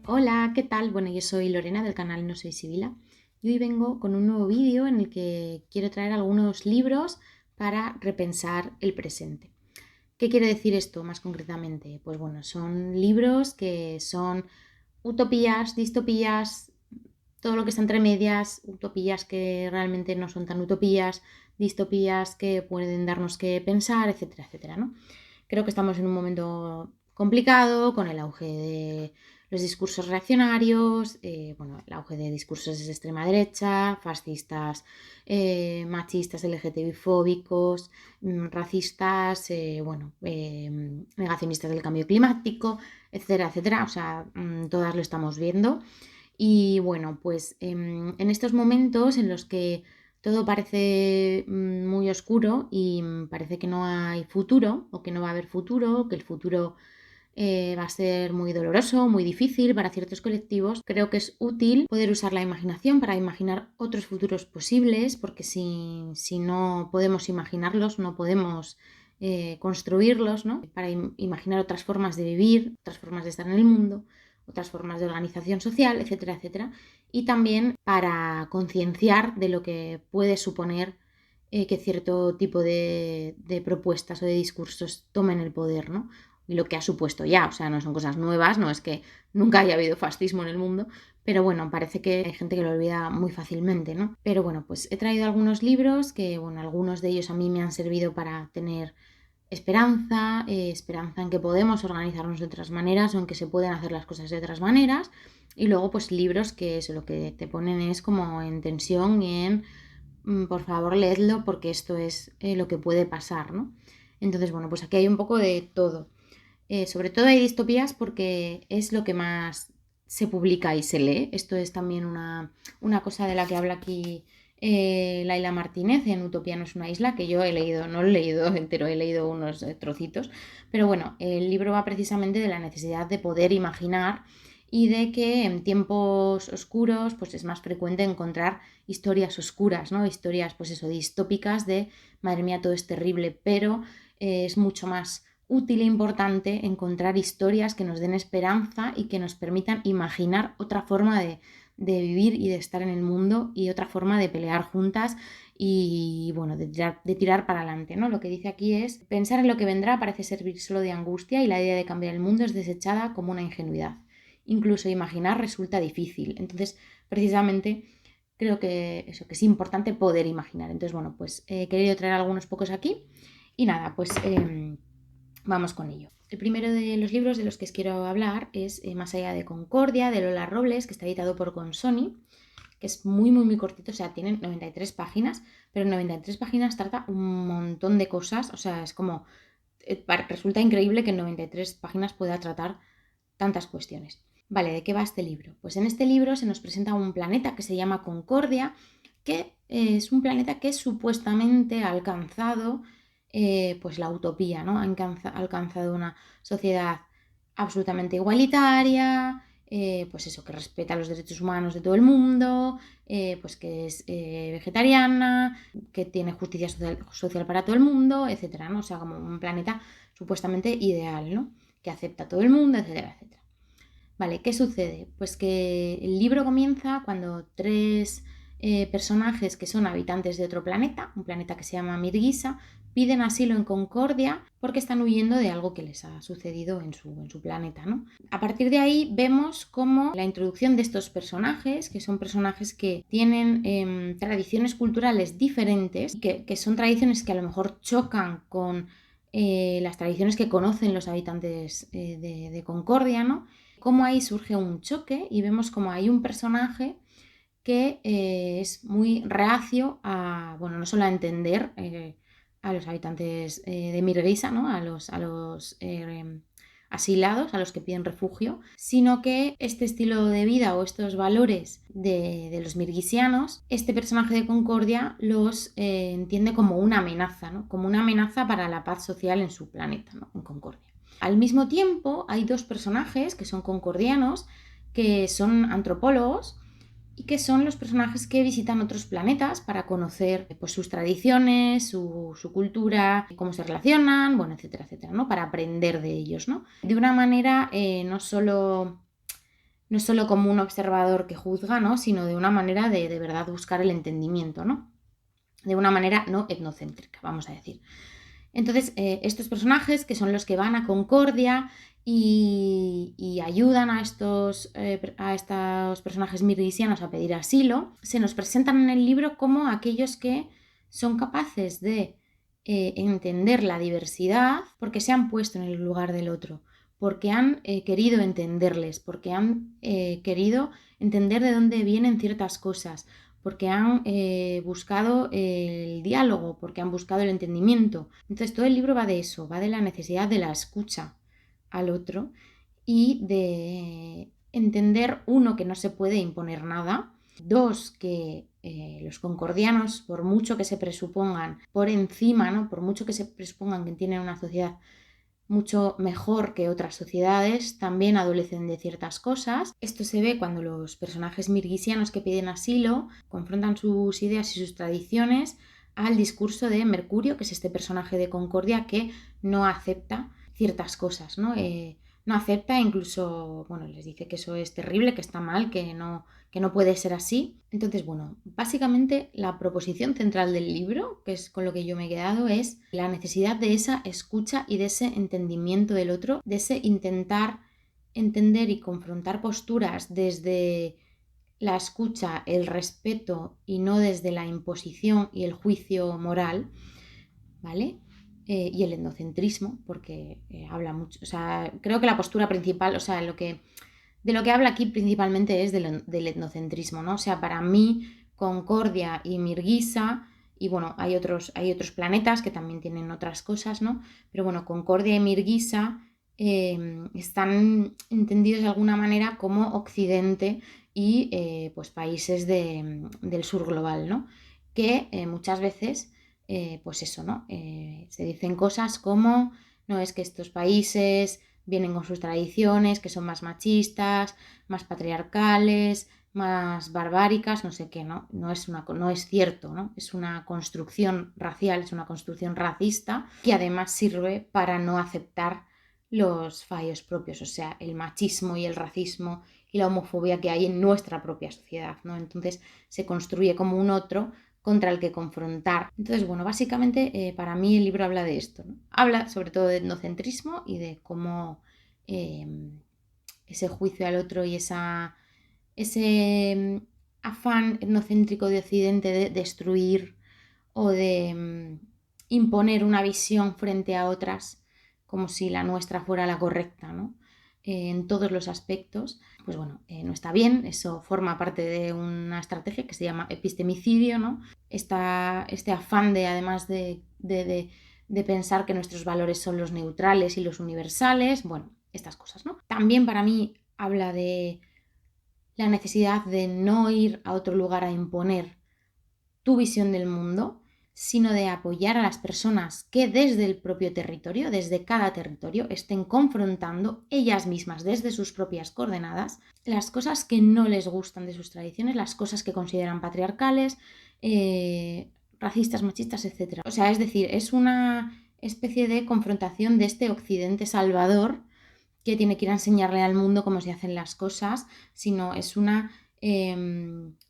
Hola, ¿qué tal? Bueno, yo soy Lorena del canal No Soy Sibila y hoy vengo con un nuevo vídeo en el que quiero traer algunos libros para repensar el presente. ¿Qué quiere decir esto más concretamente? Pues bueno, son libros que son utopías, distopías, todo lo que está entre medias, utopías que realmente no son tan utopías, distopías que pueden darnos que pensar, etcétera, etcétera, ¿no? Creo que estamos en un momento complicado con el auge de los discursos reaccionarios, el auge de discursos de extrema derecha, fascistas, machistas, LGTBI-fóbicos, racistas, negacionistas del cambio climático, etcétera, etcétera. O sea, todas lo estamos viendo. Y bueno, pues en estos momentos en los que todo parece muy oscuro y parece que no hay futuro o que no va a haber futuro, que el futuro va a ser muy doloroso, muy difícil para ciertos colectivos. Creo que es útil poder usar la imaginación para imaginar otros futuros posibles, porque si no podemos imaginarlos, no podemos construirlos, ¿no? Para imaginar otras formas de vivir, otras formas de estar en el mundo, otras formas de organización social, etcétera, etcétera. Y también para concienciar de lo que puede suponer que cierto tipo de propuestas o de discursos tomen el poder, ¿no? Y lo que ha supuesto ya, o sea, no son cosas nuevas, no es que nunca haya habido fascismo en el mundo, pero bueno, parece que hay gente que lo olvida muy fácilmente, ¿no? Pero bueno, pues he traído algunos libros que, bueno, algunos de ellos a mí me han servido para tener esperanza, esperanza en que podemos organizarnos de otras maneras o en que se pueden hacer las cosas de otras maneras, y luego pues libros que eso lo que te ponen es como en tensión y en por favor leedlo porque esto es lo que puede pasar, ¿no? Entonces, bueno, pues aquí hay un poco de todo. Sobre todo hay distopías porque es lo que más se publica y se lee. Esto es también una cosa de la que habla aquí Laila Martínez en Utopía no es una isla, que yo he leído, no lo he leído entero, he leído unos trocitos, pero bueno, el libro va precisamente de la necesidad de poder imaginar y de que en tiempos oscuros pues es más frecuente encontrar historias oscuras, ¿no? Historias pues eso, distópicas de madre mía, todo es terrible, pero es mucho más útil e importante encontrar historias que nos den esperanza y que nos permitan imaginar otra forma de vivir y de estar en el mundo y otra forma de pelear juntas y bueno, de tirar para adelante, ¿no? Lo que dice aquí es, pensar en lo que vendrá parece servir solo de angustia y la idea de cambiar el mundo es desechada como una ingenuidad. Incluso imaginar resulta difícil. Entonces, precisamente, creo que eso, que es importante poder imaginar. Entonces, bueno, pues he querido traer algunos pocos aquí y nada, pues vamos con ello. El primero de los libros de los que os quiero hablar es Más allá de Concordia, de Lola Robles, que está editado por Consoni, que es muy, muy, muy cortito, o sea, tiene 93 páginas, pero en 93 páginas trata un montón de cosas, o sea, es como, resulta increíble que en 93 páginas pueda tratar tantas cuestiones. Vale, ¿de qué va este libro? Pues en este libro se nos presenta un planeta que se llama Concordia, que es un planeta que supuestamente ha alcanzado pues la utopía, ¿no? Ha alcanzado una sociedad absolutamente igualitaria, pues eso, que respeta los derechos humanos de todo el mundo, pues que es vegetariana, que tiene justicia social para todo el mundo, etcétera, ¿no? O sea, como un planeta supuestamente ideal, ¿no? Que acepta a todo el mundo, etcétera, etcétera. Vale, ¿qué sucede? Pues que el libro comienza cuando tres personajes que son habitantes de otro planeta, un planeta que se llama Mirguisa, piden asilo en Concordia porque están huyendo de algo que les ha sucedido en su planeta, ¿no? A partir de ahí vemos cómo la introducción de estos personajes, que son personajes que tienen tradiciones culturales diferentes, que son tradiciones que a lo mejor chocan con las tradiciones que conocen los habitantes de Concordia, ¿no? Cómo ahí surge un choque y vemos como hay un personaje que es muy reacio a, bueno, no solo a entender a los habitantes de Mirguisa, ¿no? A los asilados, a los que piden refugio, sino que este estilo de vida o estos valores de los mirguisianos, este personaje de Concordia los entiende como una amenaza, ¿no? Como una amenaza para la paz social en su planeta, ¿no? En Concordia. Al mismo tiempo, hay dos personajes que son concordianos, que son antropólogos y que son los personajes que visitan otros planetas para conocer pues, sus tradiciones, su cultura, cómo se relacionan, bueno, etcétera, etcétera, ¿no? Para aprender de ellos, ¿no? De una manera no solo no solo como un observador que juzga, ¿no? Sino de una manera de verdad buscar el entendimiento, ¿no? De una manera no etnocéntrica, vamos a decir. Entonces, estos personajes, que son los que van a Concordia y ayudan a estos personajes mirgisianos a pedir asilo, se nos presentan en el libro como aquellos que son capaces de entender la diversidad porque se han puesto en el lugar del otro, porque han querido entenderles, porque han querido entender de dónde vienen ciertas cosas, porque han buscado el diálogo, porque han buscado el entendimiento. Entonces todo el libro va de eso, va de la necesidad de la escucha al otro y de entender, uno, que no se puede imponer nada, dos, que los concordianos, por mucho que se presupongan por encima, ¿no? Por mucho que se presupongan que tienen una sociedad mucho mejor que otras sociedades, también adolecen de ciertas cosas. Esto se ve cuando los personajes mirgisianos que piden asilo confrontan sus ideas y sus tradiciones al discurso de Mercurio, que es este personaje de Concordia que no acepta ciertas cosas, ¿no? No acepta, incluso, bueno, les dice que eso es terrible, que está mal, que no puede ser así. Entonces, bueno, básicamente la proposición central del libro, que es con lo que yo me he quedado, es la necesidad de esa escucha y de ese entendimiento del otro, de ese intentar entender y confrontar posturas desde la escucha, el respeto y no desde la imposición y el juicio moral, ¿vale? Y el etnocentrismo, porque habla mucho, o sea, creo que la postura principal, o sea, de lo que habla aquí principalmente es del etnocentrismo, ¿no? O sea, para mí, Concordia y Mirguisa, y bueno, hay otros planetas que también tienen otras cosas, ¿no? Pero bueno, Concordia y Mirguisa están entendidos de alguna manera como Occidente y pues países del sur global, ¿no? Que muchas veces pues eso, ¿no? Se dicen cosas como, no, es que estos países vienen con sus tradiciones, que son más machistas, más patriarcales, más barbáricas, no sé qué, ¿no? No es cierto, ¿no? Es una construcción racial, es una construcción racista que además sirve para no aceptar los fallos propios, o sea, el machismo y el racismo y la homofobia que hay en nuestra propia sociedad, ¿no? Entonces se construye como un otro contra el que confrontar. Entonces, bueno, básicamente para mí el libro habla de esto, ¿no? Habla sobre todo de etnocentrismo y de cómo ese juicio al otro y ese afán etnocéntrico de Occidente de destruir o de imponer una visión frente a otras como si la nuestra fuera la correcta, ¿no? En todos los aspectos, pues bueno, no está bien, eso forma parte de una estrategia que se llama epistemicidio, ¿no? Este afán de, además de pensar que nuestros valores son los neutrales y los universales, bueno, estas cosas, ¿no? También para mí habla de la necesidad de no ir a otro lugar a imponer tu visión del mundo, sino de apoyar a las personas que desde el propio territorio, desde cada territorio, estén confrontando ellas mismas desde sus propias coordenadas las cosas que no les gustan de sus tradiciones, las cosas que consideran patriarcales, racistas, machistas, etc. O sea, es decir, es una especie de confrontación de este Occidente salvador que tiene que ir a enseñarle al mundo cómo se hacen las cosas, sino es una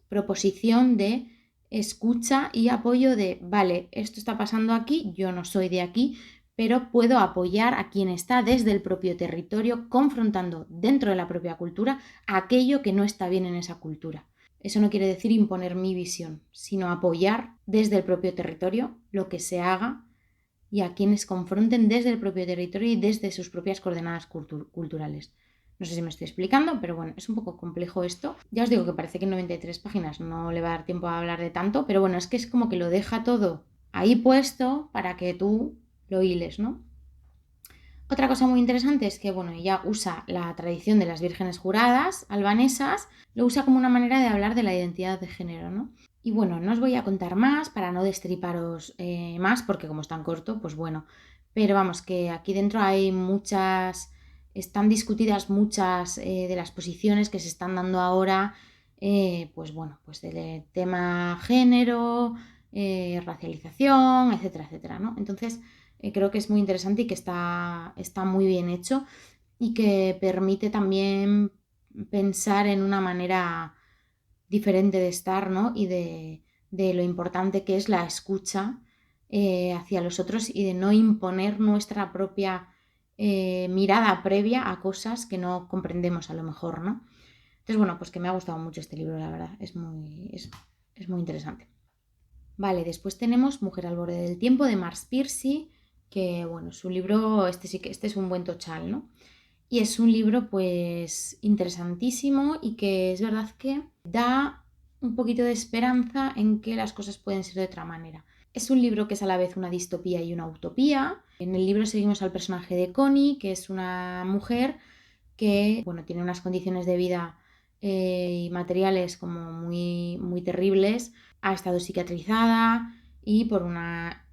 proposición de escucha y apoyo de, vale, esto está pasando aquí, yo no soy de aquí, pero puedo apoyar a quien está desde el propio territorio, confrontando dentro de la propia cultura aquello que no está bien en esa cultura. Eso no quiere decir imponer mi visión, sino apoyar desde el propio territorio lo que se haga y a quienes confronten desde el propio territorio y desde sus propias coordenadas culturales. No sé si me estoy explicando, pero bueno, es un poco complejo esto. Ya os digo que parece que en 93 páginas no le va a dar tiempo a hablar de tanto, pero bueno, es que es como que lo deja todo ahí puesto para que tú lo hiles, ¿no? Otra cosa muy interesante es que, bueno, ella usa la tradición de las vírgenes juradas albanesas, lo usa como una manera de hablar de la identidad de género, ¿no? Y bueno, no os voy a contar más para no destriparos más, porque como es tan corto, pues bueno. Pero vamos, que aquí dentro hay están discutidas muchas de las posiciones que se están dando ahora, pues bueno, pues del tema género, racialización, etcétera, etcétera, ¿no? Entonces, creo que es muy interesante y que está muy bien hecho y que permite también pensar en una manera diferente de estar, ¿no? Y de lo importante que es la escucha hacia los otros y de no imponer nuestra propia mirada previa a cosas que no comprendemos a lo mejor, ¿no? Entonces, bueno, pues que me ha gustado mucho este libro, la verdad, es muy interesante. Vale, después tenemos Mujer al borde del tiempo de Mars Piercy, que bueno, su libro, este sí que este es un buen tochal, ¿no? Y es un libro pues interesantísimo y que es verdad que da un poquito de esperanza en que las cosas pueden ser de otra manera. Es un libro que es a la vez una distopía y una utopía. En el libro seguimos al personaje de Connie, que es una mujer que bueno, tiene unas condiciones de vida y materiales como muy, muy terribles. Ha estado psiquiatrizada y por una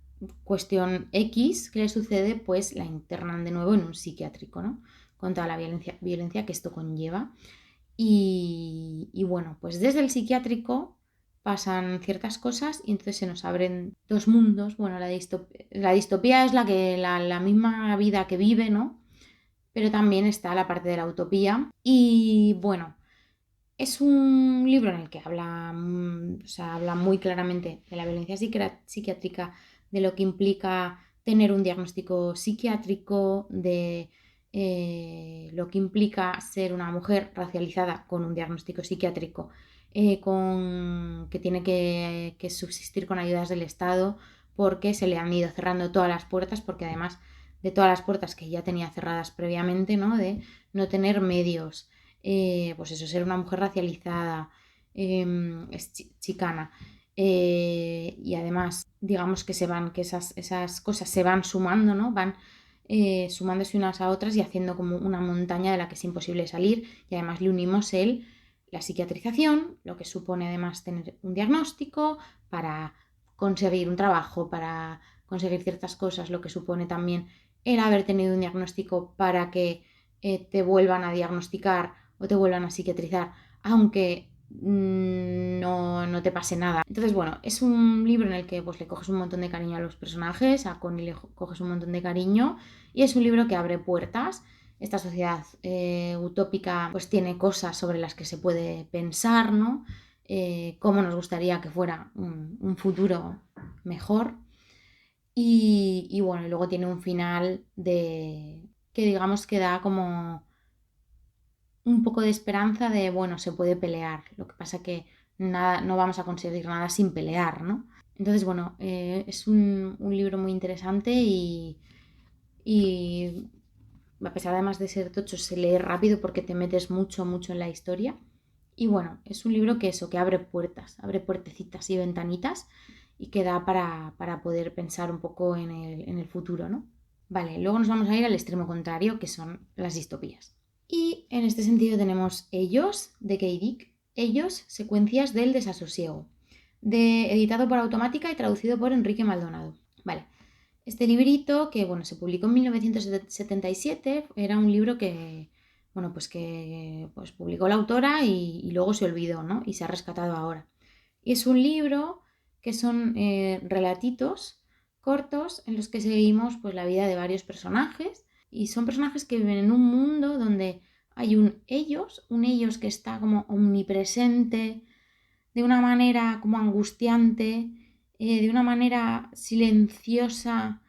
cuestión X que le sucede, pues la internan de nuevo en un psiquiátrico, ¿no? Con toda la violencia que esto conlleva. Y bueno, pues desde el psiquiátrico pasan ciertas cosas y entonces se nos abren dos mundos. Bueno, la distopía es la misma vida que vive, ¿no? Pero también está la parte de la utopía. Y bueno, es un libro en el que habla, o sea, habla muy claramente de la violencia psiquiátrica, de lo que implica tener un diagnóstico psiquiátrico, de lo que implica ser una mujer racializada con un diagnóstico psiquiátrico, que tiene que subsistir con ayudas del Estado porque se le han ido cerrando todas las puertas, porque además de todas las puertas que ya tenía cerradas previamente, ¿no? De no tener medios, pues eso, ser una mujer racializada, es chicana. Y además, digamos que esas cosas se van sumando, ¿no? Van sumándose unas a otras y haciendo como una montaña de la que es imposible salir. Y además le unimos la psiquiatrización, lo que supone además tener un diagnóstico para conseguir un trabajo, para conseguir ciertas cosas, lo que supone también el haber tenido un diagnóstico para que te vuelvan a diagnosticar o te vuelvan a psiquiatrizar, aunque no te pase nada. Entonces, bueno, es un libro en el que pues, le coges un montón de cariño a los personajes, a Connie le coges un montón de cariño, y es un libro que abre puertas. Esta sociedad utópica pues tiene cosas sobre las que se puede pensar, ¿no? Cómo nos gustaría que fuera un futuro mejor. Y bueno, y luego tiene un final que digamos que da como un poco de esperanza de, bueno, se puede pelear. Lo que pasa que nada, no vamos a conseguir nada sin pelear, ¿no? Entonces, bueno, es un libro muy interesante y a pesar además de ser tocho, se lee rápido porque te metes mucho, mucho en la historia. Y bueno, es un libro que eso, que abre puertas, abre puertecitas y ventanitas y que da para poder pensar un poco en el futuro, ¿no? Vale, luego nos vamos a ir al extremo contrario, que son las distopías. Y en este sentido tenemos Ellos, de Kay Dick. Ellos, secuencias del desasosiego, editado por Automática y traducido por Enrique Maldonado. Vale, este librito, que bueno, se publicó en 1977, era un libro que, bueno, pues publicó la autora y luego se olvidó, ¿no? Y se ha rescatado ahora. Y es un libro que son relatitos cortos en los que seguimos pues, la vida de varios personajes. Y son personajes que viven en un mundo donde hay un ellos que está como omnipresente, de una manera como angustiante, de una manera silenciosa,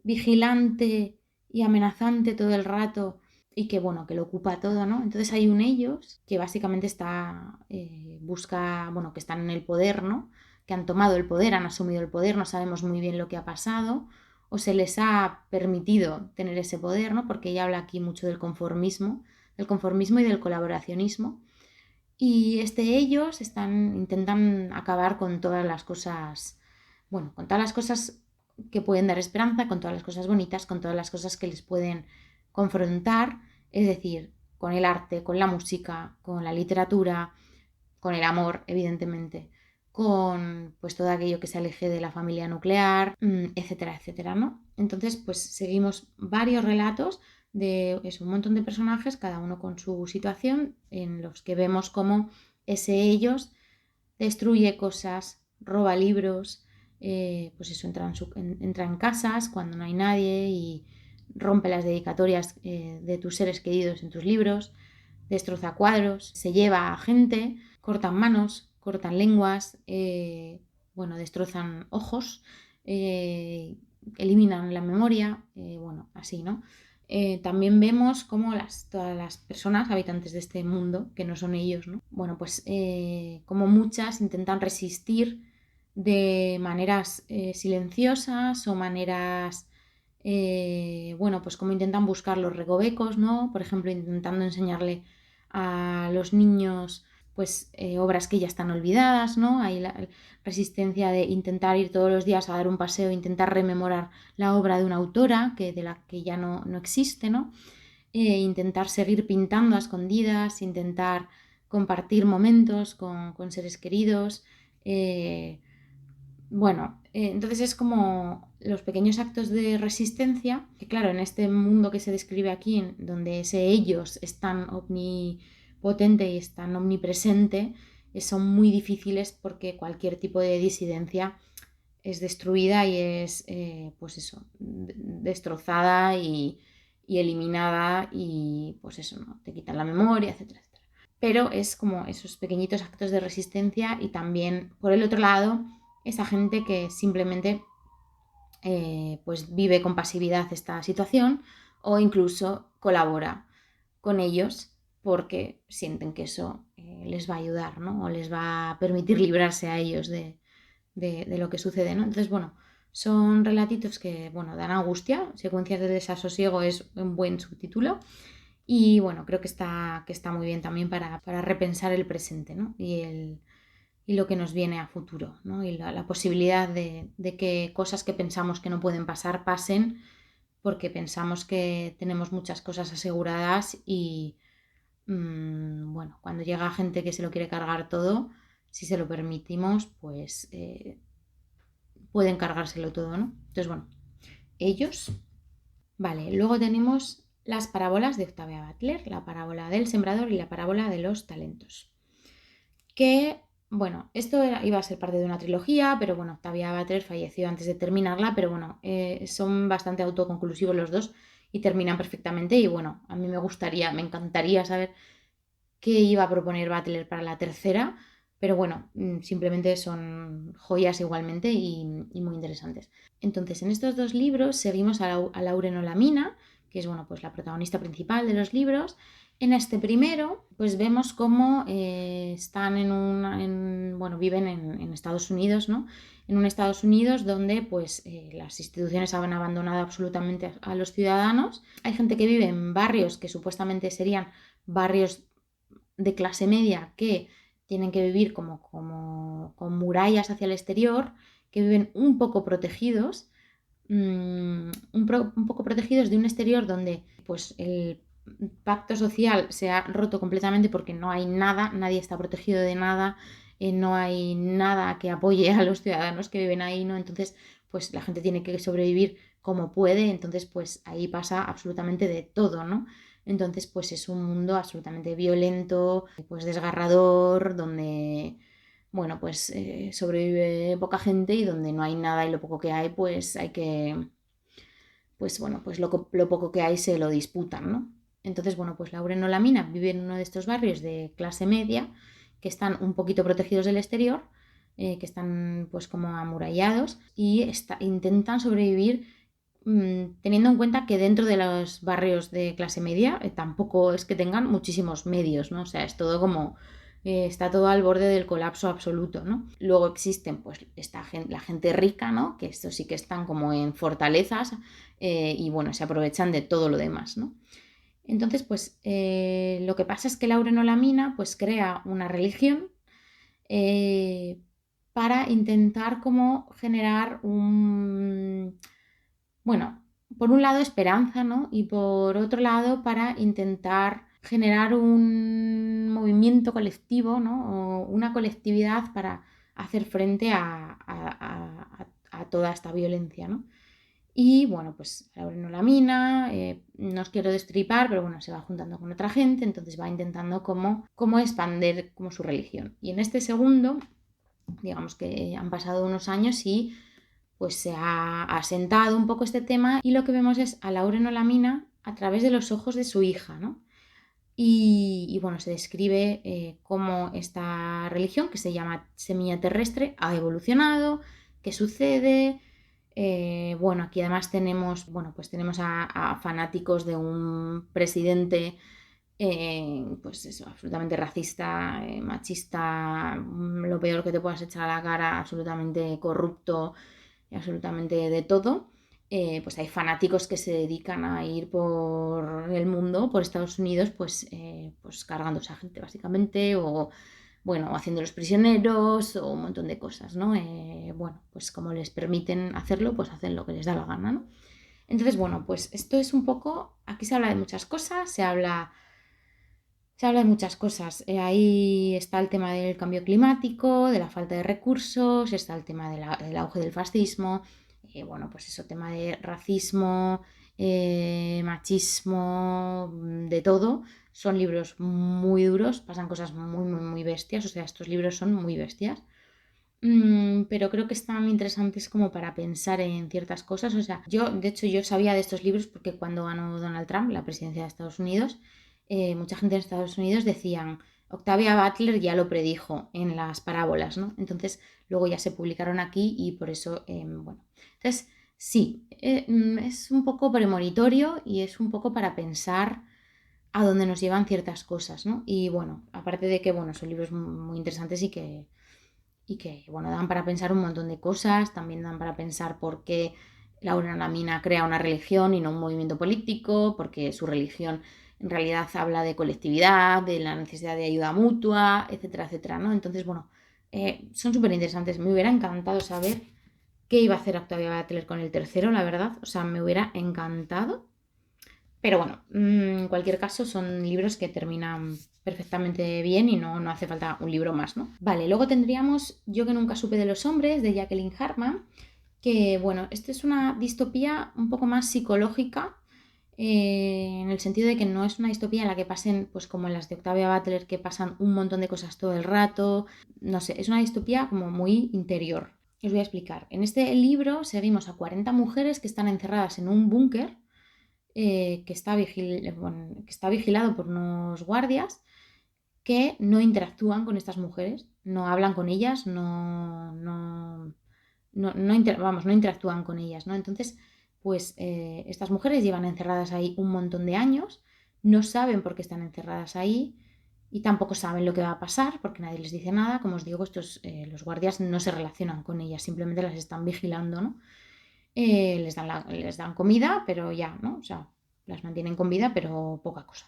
vigilante y amenazante todo el rato y que bueno, que lo ocupa todo, ¿no? Entonces hay un ellos que básicamente busca, bueno, que están en el poder, ¿no? Que han tomado el poder, han asumido el poder, no sabemos muy bien lo que ha pasado o se les ha permitido tener ese poder, ¿no? Porque ella habla aquí mucho del conformismo y del colaboracionismo. Y ellos intentan acabar con todas las cosas, bueno, con todas las cosas que pueden dar esperanza, con todas las cosas bonitas, con todas las cosas que les pueden confrontar, es decir, con el arte, con la música, con la literatura, con el amor, evidentemente, con pues todo aquello que se aleje de la familia nuclear, etcétera, etcétera, ¿no? Entonces, pues seguimos varios relatos de un montón de personajes, cada uno con su situación, en los que vemos cómo ellos destruye cosas, roba libros, pues eso, entra en casas cuando no hay nadie y rompe las dedicatorias de tus seres queridos en tus libros, destroza cuadros, se lleva a gente, cortan manos, cortan lenguas, destrozan ojos, eliminan la memoria, así, ¿no? También vemos cómo todas las personas habitantes de este mundo, que no son ellos, ¿no? Como muchas intentan resistir de maneras silenciosas o maneras, como intentan buscar los recovecos, ¿no? Por ejemplo, intentando enseñarle a los niños obras que ya están olvidadas, ¿no? Hay la resistencia de intentar ir todos los días a dar un paseo, intentar rememorar la obra de una autora de la que ya no existe, ¿no? Intentar seguir pintando a escondidas, intentar compartir momentos con seres queridos. Entonces es como los pequeños actos de resistencia, que claro, en este mundo que se describe aquí, donde ese ellos es tan omnipotente y es tan omnipresente, son muy difíciles porque cualquier tipo de disidencia es destruida y es, destrozada y eliminada y, ¿no? Te quitan la memoria, etcétera, etcétera. Pero es como esos pequeñitos actos de resistencia y también, por el otro lado, esa gente que simplemente vive con pasividad esta situación o incluso colabora con ellos porque sienten que eso les va a ayudar, ¿no? O les va a permitir librarse a ellos de lo que sucede, ¿no? Entonces, son relatitos que, dan angustia. Secuencias de desasosiego es un buen subtítulo. Y creo que está muy bien también para repensar el presente, ¿no? Y lo que nos viene a futuro, ¿no? Y la posibilidad de que cosas que pensamos que no pueden pasar, pasen, porque pensamos que tenemos muchas cosas aseguradas y, cuando llega gente que se lo quiere cargar todo, si se lo permitimos, pues pueden cargárselo todo, ¿no? Entonces, ellos. Vale, luego tenemos las parábolas de Octavia Butler, la parábola del sembrador y la parábola de los talentos. Que, esto iba a ser parte de una trilogía, pero Octavia Butler falleció antes de terminarla, pero son bastante autoconclusivos los dos y terminan perfectamente. Y a mí me encantaría saber qué iba a proponer Butler para la tercera, pero simplemente son joyas igualmente y muy interesantes. Entonces, en estos dos libros seguimos a Lauren Olamina, que es la protagonista principal de los libros. En este primero, pues vemos cómo están viven en Estados Unidos, ¿no? En un Estados Unidos donde las instituciones han abandonado absolutamente a los ciudadanos. Hay gente que vive en barrios que supuestamente serían barrios de clase media que tienen que vivir como con murallas hacia el exterior, que viven un poco protegidos, un poco protegidos de un exterior donde el pacto social se ha roto completamente porque no hay nada, nadie está protegido de nada, no hay nada que apoye a los ciudadanos que viven ahí, ¿no? Entonces, la gente tiene que sobrevivir como puede, entonces ahí pasa absolutamente de todo, ¿no? Entonces, es un mundo absolutamente violento, desgarrador, donde, sobrevive poca gente y donde no hay nada y lo poco que hay, hay que, lo poco que hay se lo disputan, ¿no? Entonces, Lauren Olamina vive en uno de estos barrios de clase media que están un poquito protegidos del exterior, que están como amurallados y intentan sobrevivir teniendo en cuenta que dentro de los barrios de clase media tampoco es que tengan muchísimos medios, ¿no? O sea, es todo como está todo al borde del colapso absoluto, ¿no? Luego existen la gente rica, ¿no? Que estos sí que están como en fortalezas y se aprovechan de todo lo demás, ¿no? Entonces, lo que pasa es que Lauren Olamina crea una religión para intentar como generar por un lado esperanza, ¿no? Y por otro lado para intentar generar un movimiento colectivo, ¿no? O una colectividad para hacer frente a toda esta violencia, ¿no? Y Lauren Olamina, no os quiero destripar, pero se va juntando con otra gente, entonces va intentando cómo expandir como su religión. Y en este segundo, digamos que han pasado unos años y se ha asentado un poco este tema y lo que vemos es a Lauren Olamina a través de los ojos de su hija, ¿no? y bueno, se describe cómo esta religión, que se llama semilla terrestre, ha evolucionado, qué sucede. Bueno, aquí además tenemos, bueno, pues tenemos a fanáticos de un presidente, pues eso, absolutamente racista, machista, lo peor que te puedas echar a la cara, absolutamente corrupto, absolutamente de todo. Pues hay fanáticos que se dedican a ir por el mundo, por Estados Unidos, pues cargándose a gente básicamente, o bueno, haciéndolos prisioneros, o un montón de cosas, ¿no? Bueno, pues como les permiten hacerlo, pues hacen lo que les da la gana, ¿no? Entonces, bueno, pues esto es un poco, aquí se habla de muchas cosas, se habla de muchas cosas. Ahí está el tema del cambio climático, de la falta de recursos, está el tema del auge del fascismo, bueno, pues eso, tema de racismo, machismo, de todo. Son libros muy duros, pasan cosas muy, muy, muy bestias, o sea, estos libros son muy bestias. Pero creo que están interesantes como para pensar en ciertas cosas. O sea, yo, de hecho, yo sabía de estos libros porque cuando ganó Donald Trump la presidencia de Estados Unidos, mucha gente en Estados Unidos decían, Octavia Butler ya lo predijo en las parábolas, ¿no? Entonces, luego ya se publicaron aquí y por eso, bueno. Entonces, sí, es un poco premonitorio y es un poco para pensar a dónde nos llevan ciertas cosas, ¿no? Y bueno, aparte de que, bueno, son libros muy interesantes y que, bueno, dan para pensar un montón de cosas, también dan para pensar por qué Laura Lamina crea una religión y no un movimiento político, porque su religión en realidad habla de colectividad, de la necesidad de ayuda mutua, etcétera, etcétera, ¿no? Entonces, bueno, son súper interesantes. Me hubiera encantado saber qué iba a hacer Octavia Butler con el tercero, la verdad. O sea, me hubiera encantado. Pero bueno, en cualquier caso son libros que terminan perfectamente bien y no hace falta un libro más, ¿no? Vale, luego tendríamos Yo que nunca supe de los hombres, de Jacqueline Hartman, que bueno, esta es una distopía un poco más psicológica, en el sentido de que no es una distopía en la que pasen, pues como en las de Octavia Butler, que pasan un montón de cosas todo el rato, no sé, es una distopía como muy interior. Os voy a explicar. En este libro seguimos a 40 mujeres que están encerradas en un búnker que está vigilado por unos guardias que no interactúan con estas mujeres, no hablan con ellas, no interactúan con ellas, ¿no? Entonces, pues estas mujeres llevan encerradas ahí un montón de años, no saben por qué están encerradas ahí y tampoco saben lo que va a pasar porque nadie les dice nada. Como os digo, los guardias no se relacionan con ellas, simplemente las están vigilando, ¿no? Les dan comida, pero ya, ¿no? O sea, las mantienen con vida, pero poca cosa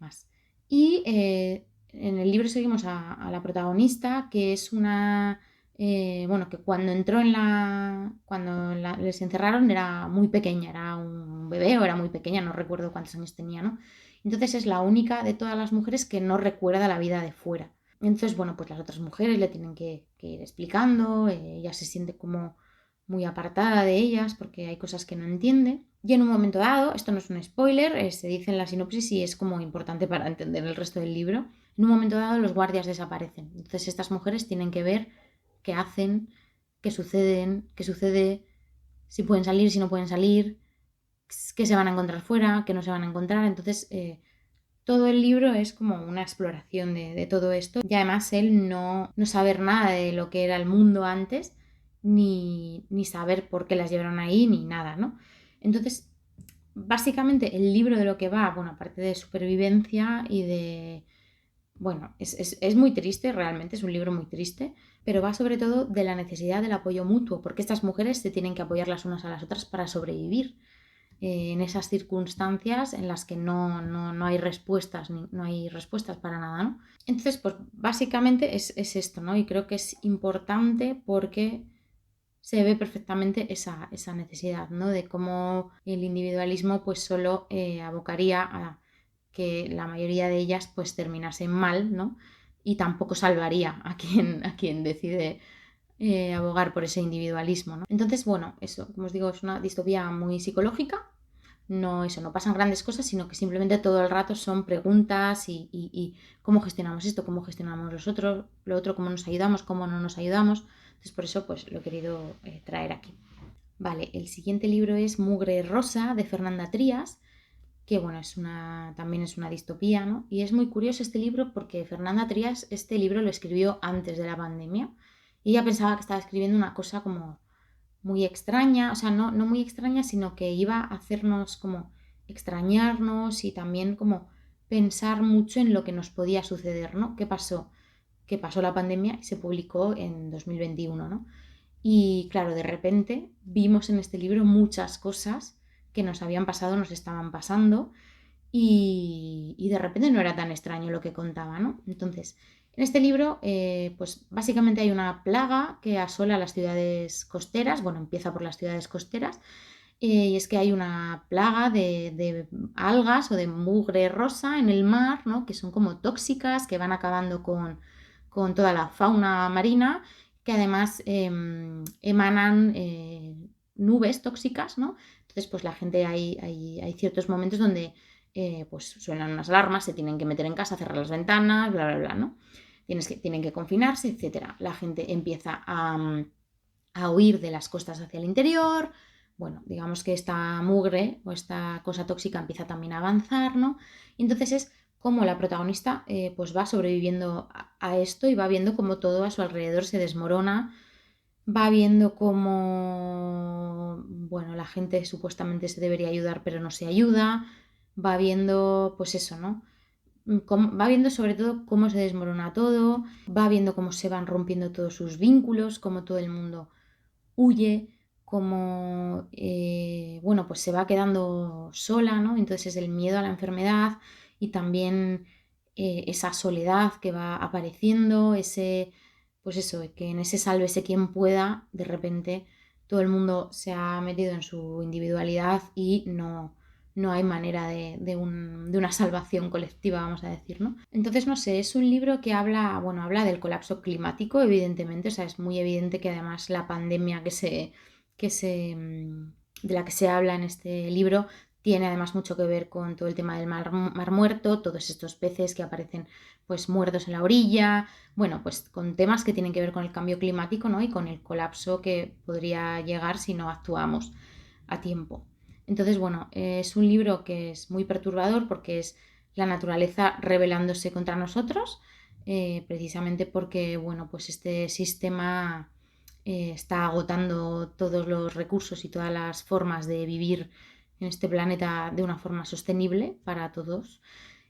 más. Y en el libro seguimos a la protagonista, que es bueno, que cuando entró les encerraron era muy pequeña, era un bebé o era muy pequeña, no recuerdo cuántos años tenía, ¿no? Entonces es la única de todas las mujeres que no recuerda la vida de fuera. Entonces, bueno, pues las otras mujeres le tienen que ir explicando, ella se siente como muy apartada de ellas porque hay cosas que no entiende. Y en un momento dado, esto no es un spoiler, se dice en la sinopsis y es como importante para entender el resto del libro, en un momento dado los guardias desaparecen. Entonces estas mujeres tienen que ver qué hacen, qué sucede, si pueden salir, si no pueden salir, qué se van a encontrar fuera, qué no se van a encontrar. Entonces todo el libro es como una exploración de todo esto. Y además él no saber nada de lo que era el mundo antes, ni saber por qué las llevaron ahí, ni nada, ¿no? Entonces, básicamente el libro de lo que va, bueno, aparte de supervivencia y de... Bueno, es muy triste, realmente es un libro muy triste, pero va sobre todo de la necesidad del apoyo mutuo, porque estas mujeres se tienen que apoyar las unas a las otras para sobrevivir en esas circunstancias en las que no hay respuestas, no hay respuestas para nada, ¿no? Entonces, pues básicamente es esto, ¿no? Y creo que es importante porque se ve perfectamente esa necesidad, ¿no? De cómo el individualismo pues solo abocaría a que la mayoría de ellas pues terminasen mal, ¿no? Y tampoco salvaría a quien decide abogar por ese individualismo, ¿no? Entonces, bueno, eso, como os digo, es una distopía muy psicológica. No pasan grandes cosas, sino que simplemente todo el rato son preguntas y cómo gestionamos esto, cómo gestionamos lo otro, cómo nos ayudamos, cómo no nos ayudamos. Entonces, por eso, pues lo he querido traer aquí. Vale, el siguiente libro es Mugre Rosa, de Fernanda Trías, que bueno, también es una distopía, ¿no? Y es muy curioso este libro porque Fernanda Trías este libro lo escribió antes de la pandemia y ella pensaba que estaba escribiendo una cosa como muy extraña, o sea, no muy extraña, sino que iba a hacernos como extrañarnos y también como pensar mucho en lo que nos podía suceder, ¿no? ¿Qué pasó? Que pasó la pandemia y se publicó en 2021, ¿no? Y claro, de repente vimos en este libro muchas cosas que nos habían pasado, nos estaban pasando y de repente no era tan extraño lo que contaba, ¿no? Entonces, en este libro, pues básicamente hay una plaga que asola las ciudades costeras, bueno, empieza por las ciudades costeras, y es que hay una plaga de algas o de mugre rosa en el mar, ¿no? Que son como tóxicas, que van acabando con toda la fauna marina, que además emanan nubes tóxicas, ¿no? Entonces, pues la gente hay ciertos momentos donde pues suenan unas alarmas, se tienen que meter en casa, cerrar las ventanas, bla, bla, bla, ¿no? Tienen que confinarse, etcétera. La gente empieza a huir de las costas hacia el interior. Bueno, digamos que esta mugre o esta cosa tóxica empieza también a avanzar, ¿no? Y entonces es como la protagonista pues va sobreviviendo a esto y va viendo cómo todo a su alrededor se desmorona, va viendo cómo, bueno, la gente supuestamente se debería ayudar pero no se ayuda, va viendo pues eso, ¿no? Va viendo sobre todo cómo se desmorona todo, va viendo cómo se van rompiendo todos sus vínculos, cómo todo el mundo huye, como, bueno, pues se va quedando sola, ¿no? Entonces es el miedo a la enfermedad y también esa soledad que va apareciendo, pues eso, que en ese sálvese quien pueda, de repente todo el mundo se ha metido en su individualidad y no hay manera de una salvación colectiva, vamos a decir, ¿no? Entonces, no sé, es un libro que habla del colapso climático, evidentemente, o sea, es muy evidente que además la pandemia de la que se habla en este libro tiene además mucho que ver con todo el tema del mar muerto, todos estos peces que aparecen pues muertos en la orilla, bueno, pues con temas que tienen que ver con el cambio climático, ¿no? Y con el colapso que podría llegar si no actuamos a tiempo. Entonces, bueno, es un libro que es muy perturbador porque es la naturaleza rebelándose contra nosotros, precisamente porque, bueno, pues este sistema está agotando todos los recursos y todas las formas de vivir en este planeta de una forma sostenible para todos.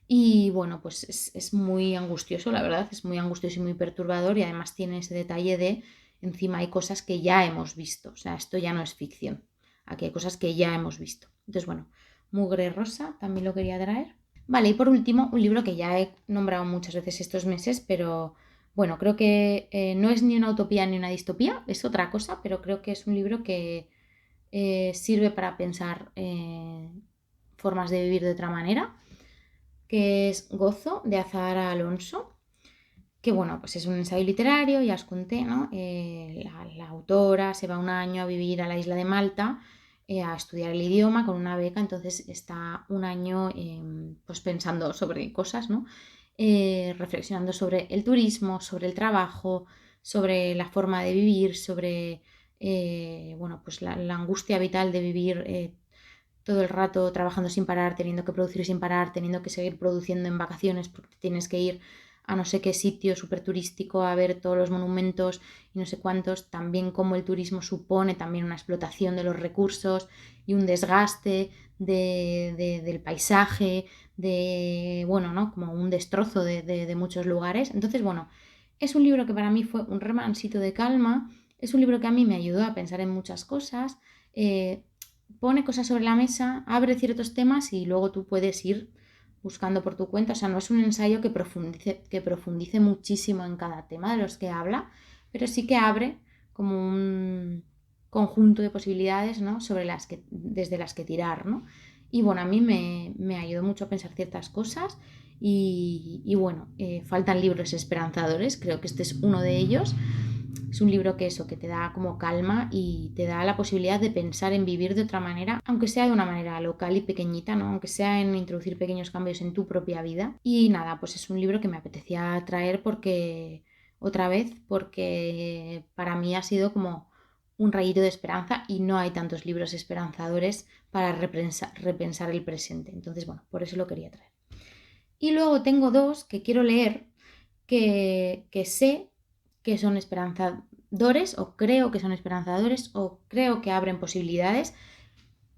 Y bueno, pues es muy angustioso, la verdad, es muy angustioso y muy perturbador y además tiene ese detalle de encima hay cosas que ya hemos visto, o sea, esto ya no es ficción, aquí hay cosas que ya hemos visto. Entonces, bueno, Mugre Rosa también lo quería traer. Vale, y por último, un libro que ya he nombrado muchas veces estos meses, pero bueno, creo que no es ni una utopía ni una distopía, es otra cosa, pero creo que es un libro que sirve para pensar formas de vivir de otra manera, que es Gozo, de Azahara Alonso, que bueno, pues es un ensayo literario, ya os conté, ¿no? La autora se va un año a vivir a la isla de Malta a estudiar el idioma con una beca, entonces está un año pues pensando sobre cosas, ¿no? Reflexionando sobre el turismo, sobre el trabajo, sobre la forma de vivir, sobre bueno, pues la angustia vital de vivir todo el rato trabajando sin parar, teniendo que producir sin parar, teniendo que seguir produciendo en vacaciones porque tienes que ir a no sé qué sitio súper turístico a ver todos los monumentos y no sé cuántos, también como el turismo supone también una explotación de los recursos y un desgaste del paisaje, bueno, ¿no? Como un destrozo de muchos lugares. Entonces, bueno, es un libro que para mí fue un remansito de calma, es un libro que a mí me ayudó a pensar en muchas cosas, pone cosas sobre la mesa, abre ciertos temas y luego tú puedes ir buscando por tu cuenta. O sea, no es un ensayo que profundice muchísimo en cada tema de los que habla, pero sí que abre como un conjunto de posibilidades, ¿no? Desde las que tirar, ¿no? Y bueno, a mí me ayudó mucho a pensar ciertas cosas y bueno, faltan libros esperanzadores, creo que este es uno de ellos. Es un libro que te da como calma y te da la posibilidad de pensar en vivir de otra manera, aunque sea de una manera local y pequeñita, ¿no? Aunque sea en introducir pequeños cambios en tu propia vida. Y nada, pues es un libro que me apetecía traer porque, otra vez, porque para mí ha sido como un rayito de esperanza y no hay tantos libros esperanzadores para repensar el presente. Entonces, bueno, por eso lo quería traer. Y luego tengo dos que quiero leer que sé que son esperanzadores o creo que son esperanzadores o creo que abren posibilidades.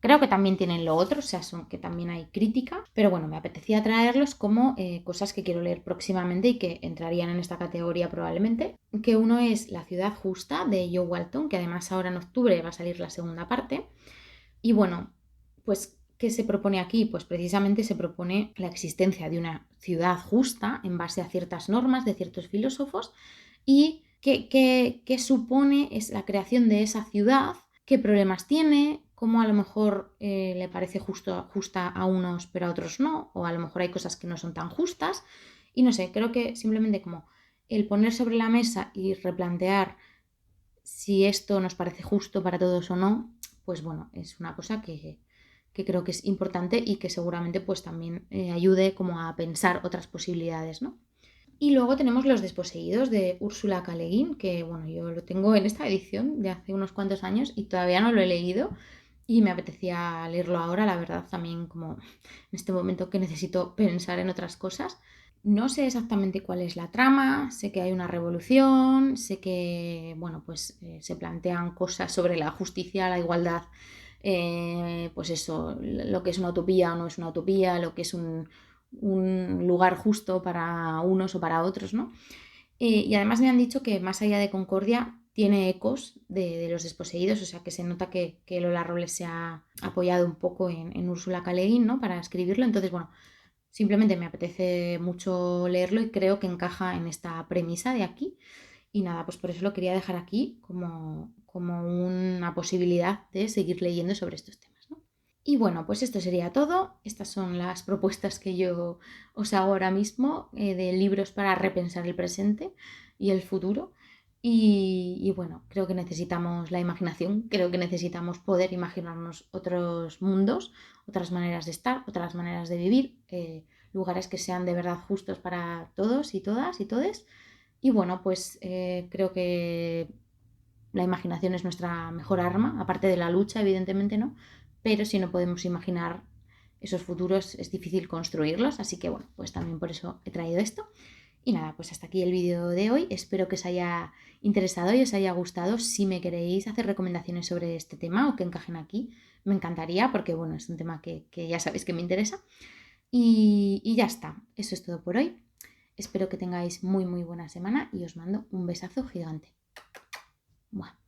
Creo que también tienen lo otro, o sea, que también hay crítica, pero bueno, me apetecía traerlos como cosas que quiero leer próximamente y que entrarían en esta categoría probablemente. Que uno es La ciudad justa de Jo Walton, que además ahora en octubre va a salir la segunda parte. Y bueno, pues, ¿qué se propone aquí? Pues precisamente se propone la existencia de una ciudad justa en base a ciertas normas de ciertos filósofos y qué supone es la creación de esa ciudad, qué problemas tiene, cómo a lo mejor le parece justa a unos pero a otros no, o a lo mejor hay cosas que no son tan justas. Y no sé, creo que simplemente como el poner sobre la mesa y replantear si esto nos parece justo para todos o no, pues bueno, es una cosa que creo que es importante y que seguramente pues también ayude como a pensar otras posibilidades, ¿no? Y luego tenemos Los desposeídos de Úrsula K. Le Guin, que bueno, yo lo tengo en esta edición de hace unos cuantos años y todavía no lo he leído y me apetecía leerlo ahora, la verdad, también como en este momento que necesito pensar en otras cosas. No sé exactamente cuál es la trama, sé que hay una revolución, sé que, bueno, pues se plantean cosas sobre la justicia, la igualdad, pues eso, lo que es una utopía o no es una utopía, lo que es un lugar justo para unos o para otros, ¿no? Y además me han dicho que Más allá de Concordia tiene ecos de Los desposeídos, o sea que se nota que Lola Robles se ha apoyado un poco en Úrsula K. Le Guin, ¿no? Para escribirlo, entonces, bueno, simplemente me apetece mucho leerlo y creo que encaja en esta premisa de aquí. Y nada, pues por eso lo quería dejar aquí como una posibilidad de seguir leyendo sobre estos temas, ¿no? Y bueno, pues esto sería todo. Estas son las propuestas que yo os hago ahora mismo de libros para repensar el presente y el futuro. Y bueno, creo que necesitamos la imaginación, creo que necesitamos poder imaginarnos otros mundos, otras maneras de estar, otras maneras de vivir, lugares que sean de verdad justos para todos y todas y todes. Y bueno, pues creo que la imaginación es nuestra mejor arma, aparte de la lucha, evidentemente, ¿no? Pero si no podemos imaginar esos futuros es difícil construirlos, así que bueno, pues también por eso he traído esto. Y nada, pues hasta aquí el vídeo de hoy. Espero que os haya interesado y os haya gustado. Si me queréis hacer recomendaciones sobre este tema o que encajen aquí, me encantaría porque bueno, es un tema que ya sabéis que me interesa. Y ya está, eso es todo por hoy. Espero que tengáis muy buena semana y os mando un besazo gigante. Buah.